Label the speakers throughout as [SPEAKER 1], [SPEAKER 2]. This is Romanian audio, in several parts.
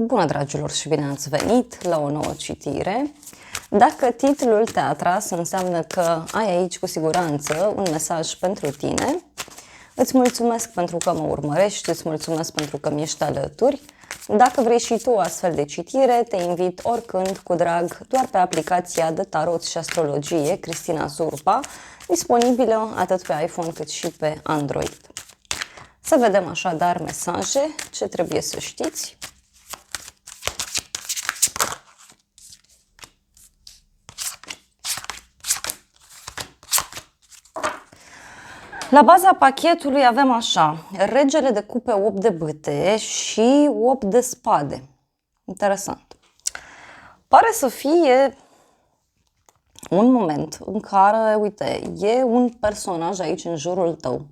[SPEAKER 1] Bună, dragilor, și bine ați venit la o nouă citire. Dacă titlul te-a atras, înseamnă că ai aici cu siguranță un mesaj pentru tine. Îți mulțumesc pentru că mă urmărești, îți mulțumesc pentru că mi ești alături. Dacă vrei și tu o astfel de citire, te invit oricând, cu drag, doar pe aplicația de tarot și astrologie Cristina Zurba, disponibilă atât pe iPhone cât și pe Android. Să vedem așadar mesaje, ce trebuie să știți. La baza pachetului avem așa, regele de cupe, 8 de bâte și 8 de spade. Interesant. Pare să fie un moment în care, uite, e un personaj aici în jurul tău.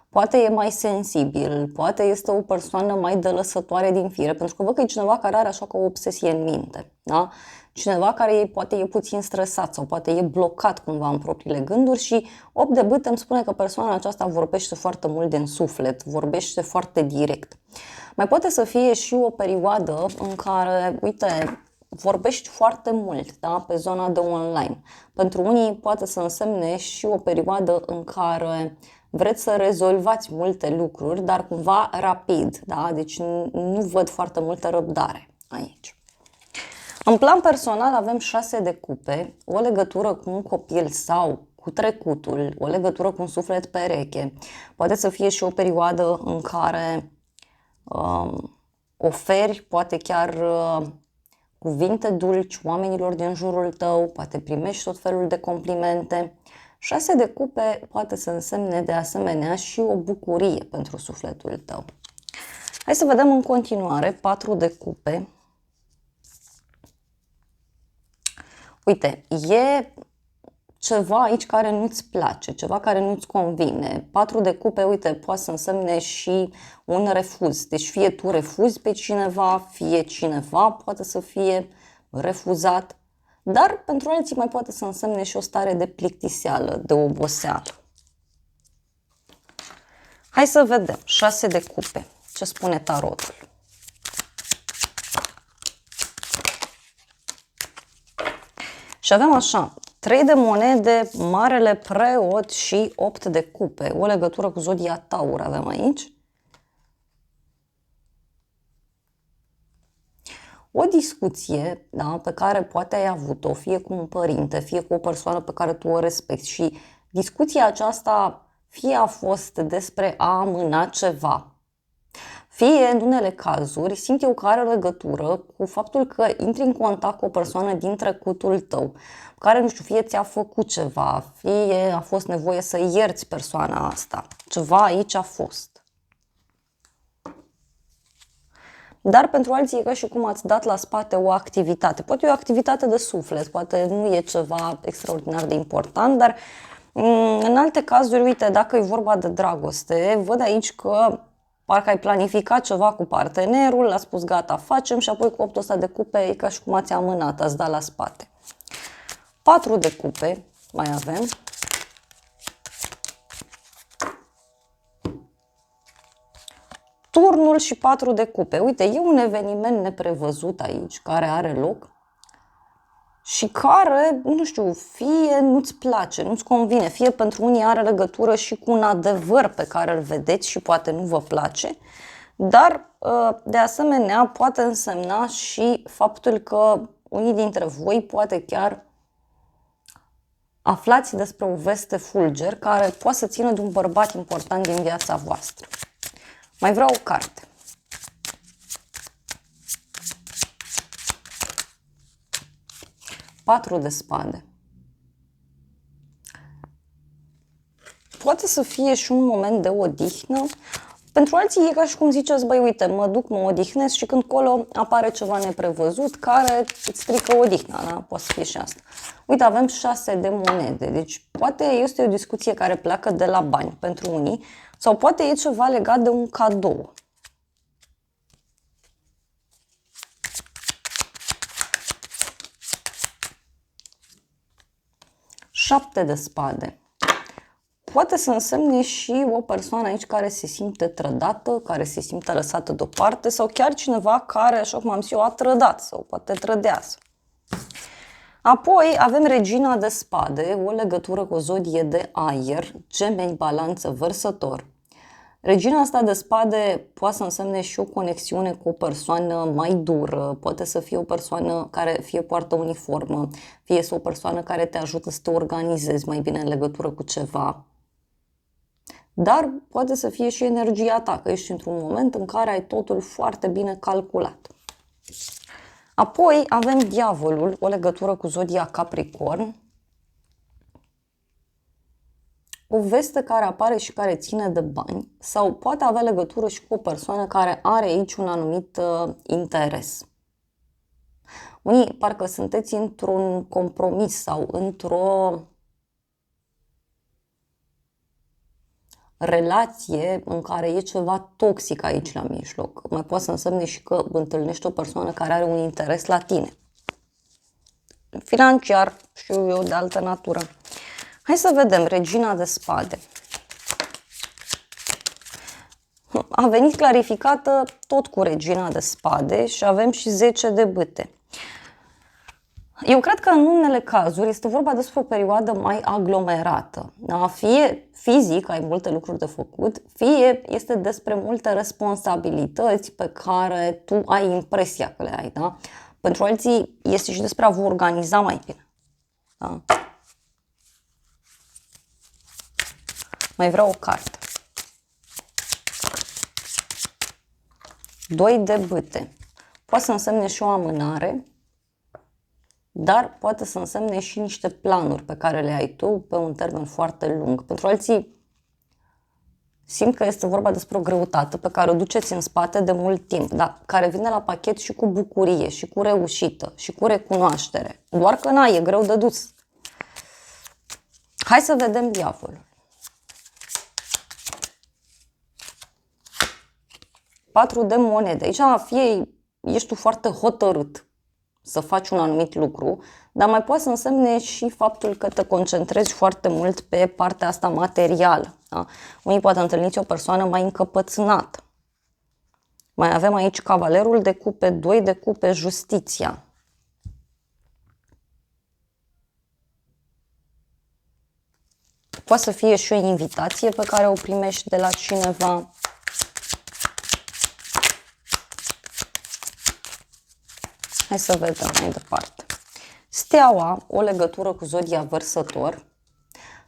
[SPEAKER 1] Poate e mai sensibil, poate este o persoană mai dălăsătoare din fire, pentru că văd că e cineva care are așa ca o obsesie în minte, da? Cineva care poate e puțin stresat sau poate e blocat cumva în propriile gânduri și 8 de bâte îmi spune că persoana aceasta vorbește foarte mult din suflet, vorbește foarte direct. Mai poate să fie și o perioadă în care, uite, vorbești foarte mult, da? Pe zona de online. Pentru unii poate să însemne și o perioadă în care vreți să rezolvați multe lucruri, dar cumva rapid, da? Deci nu văd foarte multă răbdare aici. În plan personal avem 6 de cupe, o legătură cu un copil sau cu trecutul, o legătură cu un suflet pereche. Poate să fie și o perioadă în care oferi poate chiar cuvinte dulci oamenilor din jurul tău, poate primești tot felul de complimente. 6 de cupe poate să însemne de asemenea și o bucurie pentru sufletul tău. Hai să vedem în continuare 4 de cupe. Uite, e ceva aici care nu-ți place, ceva care nu-ți convine. 4 de cupe, uite, poate să însemne și un refuz. Deci fie tu refuzi pe cineva, fie cineva poate să fie refuzat. Dar pentru alții mai poate să însemne și o stare de plictiseală, de oboseală. Hai să vedem. 6 de cupe. Ce spune tarotul? Și avem așa, 3 de monede, marele preot și 8 de cupe. O legătură cu zodia Taur avem aici. O discuție, da, pe care poate ai avut-o, fie cu un părinte, fie cu o persoană pe care tu o respecti, și discuția aceasta fie a fost despre a amâna ceva, fie, în unele cazuri, simt eu că are legătură cu faptul că intri în contact cu o persoană din trecutul tău, care, nu știu, fie ți-a făcut ceva, fie a fost nevoie să ierți persoana asta. Ceva aici a fost. Dar pentru alții e ca și cum ați dat la spate o activitate. Poate e o activitate de suflet, poate nu e ceva extraordinar de important, dar în alte cazuri, uite, dacă e vorba de dragoste, văd aici că parcă ai planificat ceva cu partenerul, a spus gata, facem, și apoi cu 8 ăsta de cupe e ca și cum ați amânat, ați dat la spate. 4 de cupe mai avem. Turnul și 4 de cupe. Uite, e un eveniment neprevăzut aici care are loc și care, nu știu, fie nu-ți place, nu-ți convine, fie pentru unii are legătură și cu un adevăr pe care îl vedeți și poate nu vă place, dar de asemenea poate însemna și faptul că unii dintre voi poate chiar aflați despre o veste fulger care poate să țină de un bărbat important din viața voastră. Mai vreau o carte. Patru de spade. Poate să fie și un moment de odihnă. Pentru alții e ca și cum ziceți, băi, uite, mă duc, mă odihnesc și când colo apare ceva neprevăzut care îți strică odihna, da? Poate să fie și asta. Uite, avem 6 de monede, deci poate este o discuție care pleacă de la bani pentru unii sau poate e ceva legat de un cadou. Șapte de spade. poate să însemne și o persoană aici care se simte trădată, care se simte lăsată deoparte sau chiar cineva care, așa cum am zis eu, a trădat sau poate trădează. Apoi avem Regina de Spade, o legătură cu o zodie de aer, Gemeni, Balanță, Vărsător. Regina asta de spade poate să însemne și o conexiune cu o persoană mai dură, poate să fie o persoană care fie poartă uniformă, fie o persoană care te ajută să te organizezi mai bine în legătură cu ceva. Dar poate să fie și energia ta, că ești într-un moment în care ai totul foarte bine calculat. Apoi avem Diavolul, o legătură cu zodia Capricorn. O veste care apare și care ține de bani sau poate avea legătură și cu o persoană care are aici un anumit interes. Unii parcă sunteți într-un compromis sau într-o relație în care e ceva toxic aici la mijloc. Mai poate să însemne și că întâlnești o persoană care are un interes la tine. Financiar și eu de altă natură. Hai să vedem, Regina de Spade. A venit clarificată tot cu Regina de Spade și avem și 10 de bâte. Eu cred că în unele cazuri este vorba despre o perioadă mai aglomerată. Da? Fie fizic ai multe lucruri de făcut, fie este despre multe responsabilități pe care tu ai impresia că le ai. Da? Pentru alții este și despre a vă organiza mai bine. Da? Mai vreau o carte. 2 de bâte. Poate să însemne și o amânare, dar poate să însemne și niște planuri pe care le ai tu pe un termen foarte lung. Pentru alții simt că este vorba despre o greutate pe care o duceți în spate de mult timp, dar care vine la pachet și cu bucurie, și cu reușită, și cu recunoaștere. Doar că e greu de dus. Hai să vedem Diavolul. 4 de monede. Aici fie ești tu foarte hotărât să faci un anumit lucru, dar mai poate să însemne și faptul că te concentrezi foarte mult pe partea asta materială. Da? Unii poate întâlniți o persoană mai încăpățânată. Mai avem aici Cavalerul de cupe, 2 de cupe, Justiția. Poate să fie și o invitație pe care o primești de la cineva. Hai să vedem mai departe. Steaua, o legătură cu zodia Vărsător.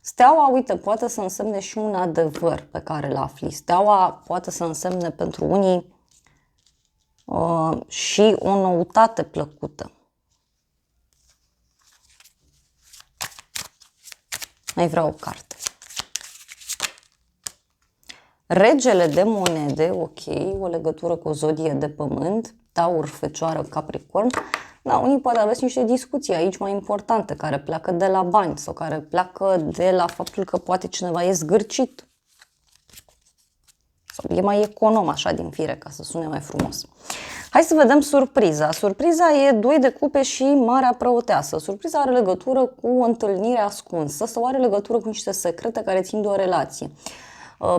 [SPEAKER 1] Steaua, uite, poate să însemne și un adevăr pe care îl afli. Steaua poate să însemne pentru unii și o noutate plăcută. Mai vreau o carte. Regele de monede, ok, o legătură cu o zodie de pământ, Taur, Fecioară, Capricorn. Da, unii poate aveți niște discuții aici mai importante, care pleacă de la bani sau care pleacă de la faptul că poate cineva e zgârcit. Sau e mai econom așa din fire, ca să sune mai frumos. Hai să vedem surpriza. Surpriza e 2 de cupe și Marea Preoteasă. Surpriza are legătură cu o întâlnire ascunsă sau are legătură cu niște secrete care țin de o relație.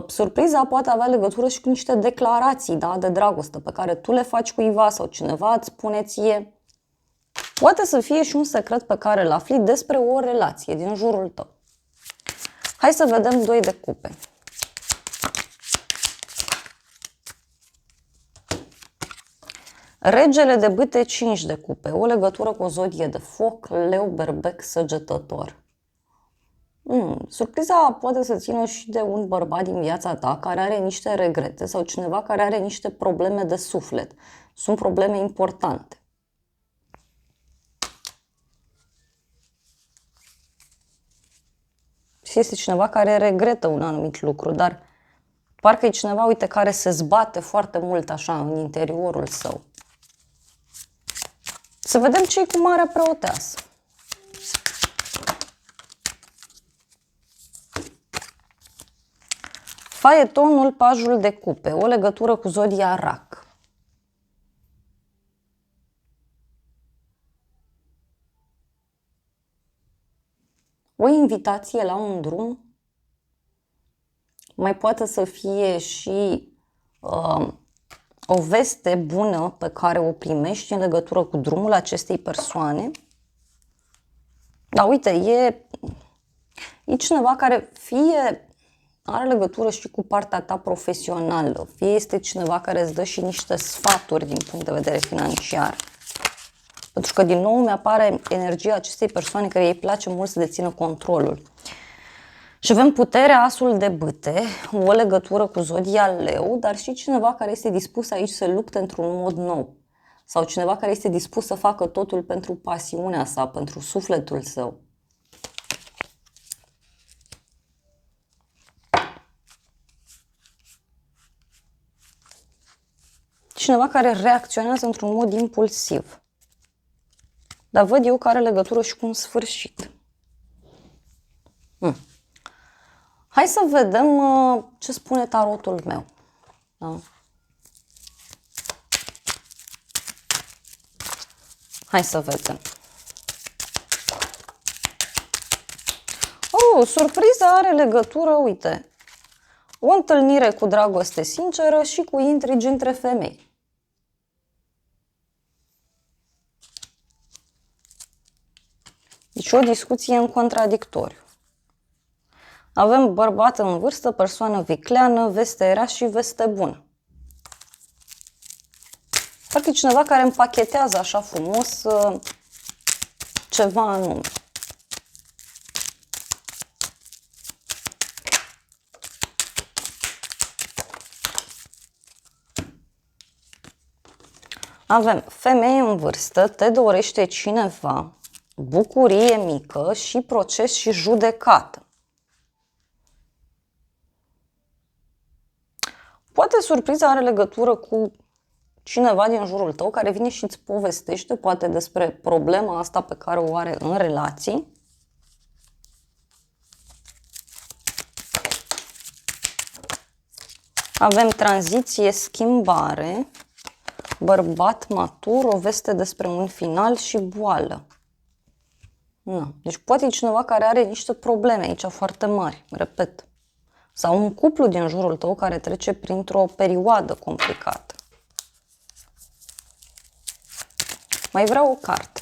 [SPEAKER 1] Surpriza poate avea legătură și cu niște declarații, da, de dragoste pe care tu le faci cuiva sau cineva îți spune ție. Poate să fie și un secret pe care îl afli despre o relație din jurul tău. Hai să vedem 2 de cupe. Regele de bâte, 5 de cupe. O legătură cu o zodie de foc, Leu, Berbec, Săgetător. Surpriza poate să țină și de un bărbat din viața ta care are niște regrete sau cineva care are niște probleme de suflet. Sunt probleme importante. Și este cineva care regretă un anumit lucru, dar parcă e cineva, uite, care se zbate foarte mult așa în interiorul său. Să vedem ce-i cu Marea Preoteasă. Faetonul, Pajul de cupe, o legătură cu zodia Rac. O invitație la un drum, mai poate să fie și o veste bună pe care o primești în legătură cu drumul acestei persoane. Dar uite, e cineva care fie are legătură și cu partea ta profesională, fie este cineva care îți dă și niște sfaturi din punct de vedere financiar. Pentru că din nou mi-apare energia acestei persoane care îi place mult să dețină controlul. Și avem puterea asul de bâte, o legătură cu zodia leu, dar și cineva care este dispus aici să lupte într-un mod nou. Sau cineva care este dispus să facă totul pentru pasiunea sa, pentru sufletul său. Cineva care reacționează într-un mod impulsiv. Dar văd eu că are legătură și cu un sfârșit. Hai să vedem ce spune tarotul meu. Da? Hai să vedem. Surpriza are legătură, uite, o întâlnire cu dragoste sinceră și cu intrigi între femei. Deci o discuție în contradictoriu. Avem bărbat în vârstă, persoană vicleană, veste rea și veste bună. Parcă e cineva care împachetează așa frumos ceva anume. Avem femeie în vârstă, te dorește cineva, bucurie mică și proces și judecată. Poate surpriza are legătură cu cineva din jurul tău care vine și îți povestește poate despre problema asta pe care o are în relații. Avem tranziție, schimbare, bărbat matur, o veste despre un final și boală. Na. Deci poate e cineva care are niște probleme aici foarte mari, repet. Sau un cuplu din jurul tău care trece printr-o perioadă complicată. Mai vreau o carte.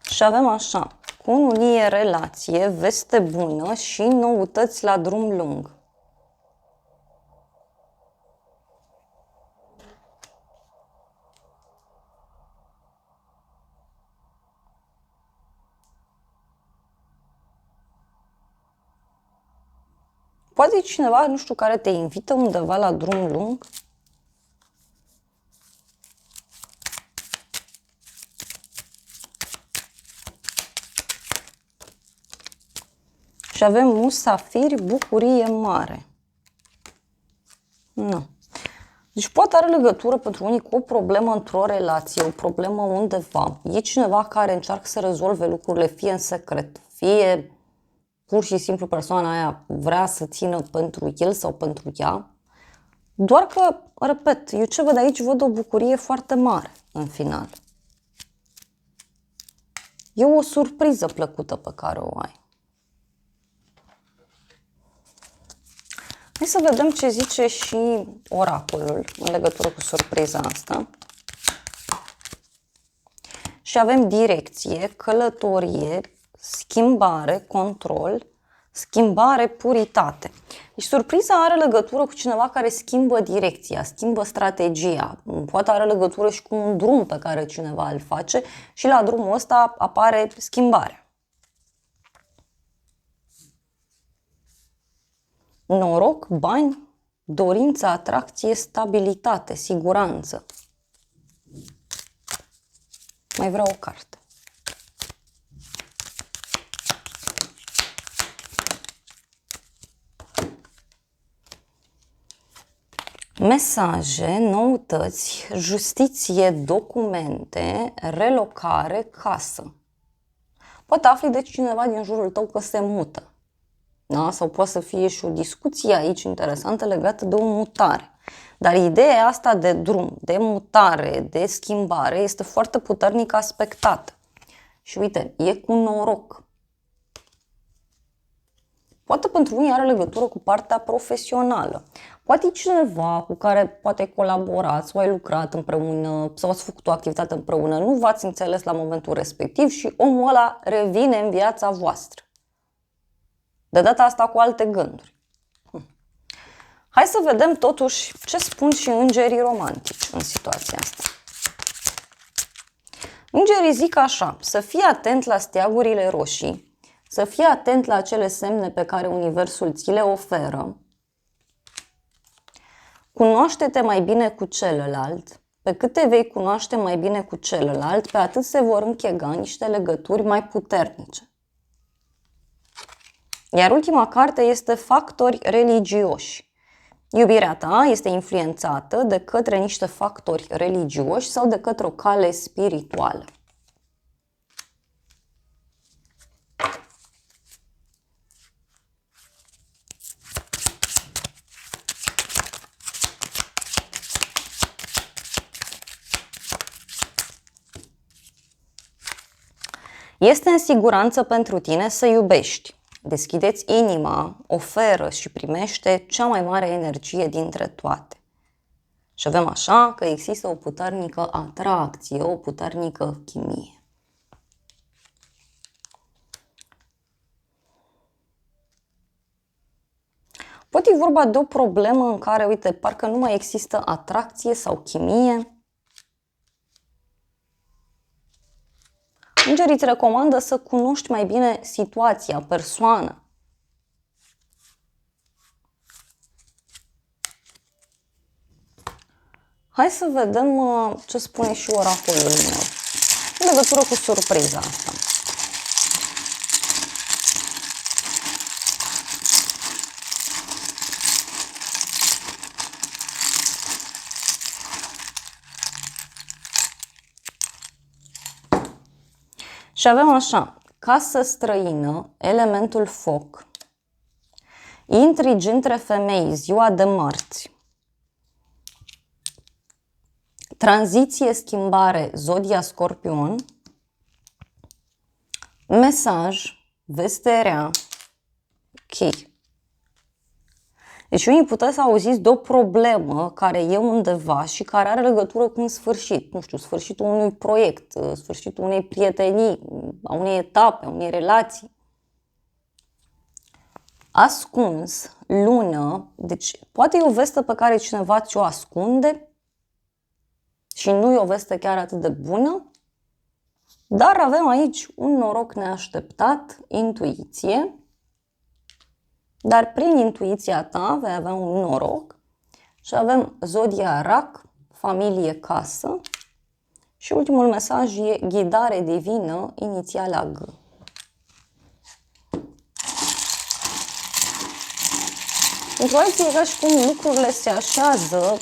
[SPEAKER 1] Și avem așa, cununie, relație, veste bună și noutăți la drum lung. Poate e cineva, nu știu, care te invită undeva la drum lung. Și avem musafiri, bucurie mare. Nu. Deci poate are legătură pentru unii cu o problemă într-o relație, o problemă undeva. E cineva care încearcă să rezolve lucrurile fie în secret, fie pur și simplu persoana aia vrea să țină pentru el sau pentru ea. Doar că, repet, eu ce văd aici, văd o bucurie foarte mare în final. E o surpriză plăcută pe care o ai. Hai să vedem ce zice și oracolul în legătură cu surpriza asta. Și avem direcție, călătorie, schimbare, control, schimbare, puritate. Deci surpriza are legătură cu cineva care schimbă direcția, schimbă strategia. Poate are legătură și cu un drum pe care cineva îl face și la drumul ăsta apare schimbarea. Noroc, bani, dorință, atracție, stabilitate, siguranță. Mai vreau o carte. Mesaje, noutăți, justiție, documente, relocare, casă. Poate afli de cineva din jurul tău că se mută. Da? Sau poate să fie și o discuție aici interesantă legată de o mutare. Dar ideea asta de drum, de mutare, de schimbare este foarte puternic aspectată. Și uite, e cu noroc. Poate pentru unii are legătură cu partea profesională. Poate e cineva cu care poate colaborați sau ai lucrat împreună sau ați făcut o activitate împreună, nu v-ați înțeles la momentul respectiv și omul ăla revine în viața voastră. De data asta cu alte gânduri. Hai să vedem totuși ce spun și îngerii romantici în situația asta. Îngerii zic așa: să fii atent la steagurile roșii, să fii atent la acele semne pe care universul ți le oferă, cunoaște-te mai bine cu celălalt, pe cât te vei cunoaște mai bine cu celălalt, pe atât se vor închega niște legături mai puternice. Iar ultima carte este Factori religioși. Iubirea ta este influențată de către niște factori religioși sau de către o cale spirituală. Este în siguranță pentru tine să iubești. Deschide-ți inima, oferă și primește cea mai mare energie dintre toate. Și avem așa că există o puternică atracție, o puternică chimie. Poate e vorba de o problemă în care, uite, parcă nu mai există atracție sau chimie. Îngerii îți recomandă să cunoști mai bine situația, persoana. Hai să vedem ce spune și oracolul meu în legătură cu surpriza asta. Și avem așa: casă străină, elementul foc, intrigi între femei, ziua de marți, tranziție, schimbare, zodia Scorpion, mesaj, veste rea, ok. Deci unii puteți să auziți de o problemă care e undeva și care are legătură cu un sfârșit. Nu știu, sfârșitul unui proiect, sfârșitul unei prietenii, a unei etape, a unei relații. Ascuns, lună, deci poate e o veste pe care cineva ți-o ascunde și nu e o veste chiar atât de bună, dar avem aici un noroc neașteptat, intuiție. Dar prin intuiția ta vei avea un noroc și avem zodia Rac, familie, casă și ultimul mesaj e ghidare divină, inițiala G. Într-o altă e ca și cum lucrurile se așează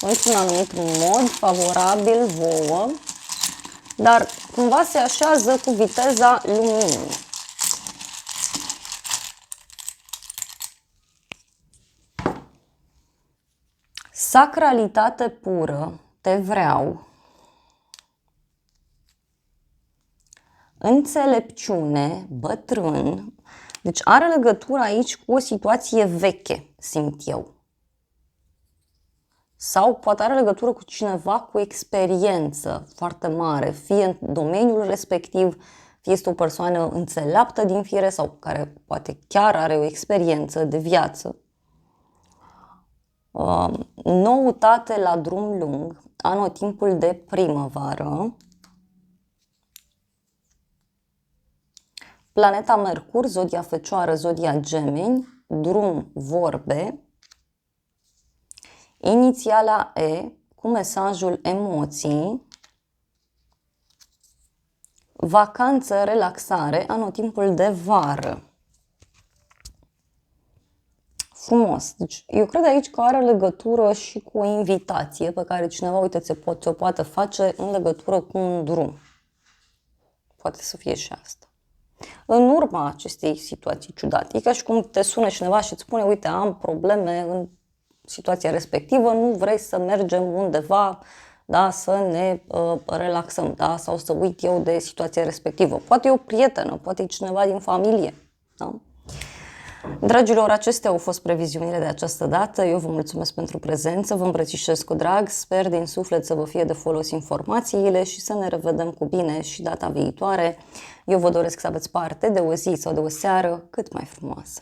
[SPEAKER 1] într-un anumit mod favorabil vouă, dar cumva se așează cu viteza luminii. Sacralitate pură, te vreau. Înțelepciune, bătrân. Deci are legătură aici cu o situație veche, simt eu. Sau poate are legătură cu cineva cu experiență foarte mare, fie în domeniul respectiv, fie este o persoană înțeleaptă din fire sau care poate chiar are o experiență de viață. Noutate la drum lung, anotimpul de primăvară, planeta Mercur, zodia Fecioară, zodia Gemeni, drum, vorbe, inițiala E cu mesajul emoții, vacanță, relaxare, anotimpul de vară. Frumos. Deci, eu cred aici că are legătură și cu o invitație pe care cineva, uite, ți-o poate face în legătură cu un drum. Poate să fie și asta. În urma acestei situații ciudate, e ca și cum te sună cineva și îți spune: uite, am probleme în situația respectivă, nu vrei să mergem undeva, da, să ne relaxăm, da, sau să uit eu de situația respectivă. Poate e o prietenă, poate e cineva din familie, da? Dragilor, acestea au fost previziunile de această dată. Eu vă mulțumesc pentru prezență, vă îmbrățișez cu drag, sper din suflet să vă fie de folos informațiile și să ne revedem cu bine și data viitoare. Eu vă doresc să aveți parte de o zi sau de o seară cât mai frumoasă.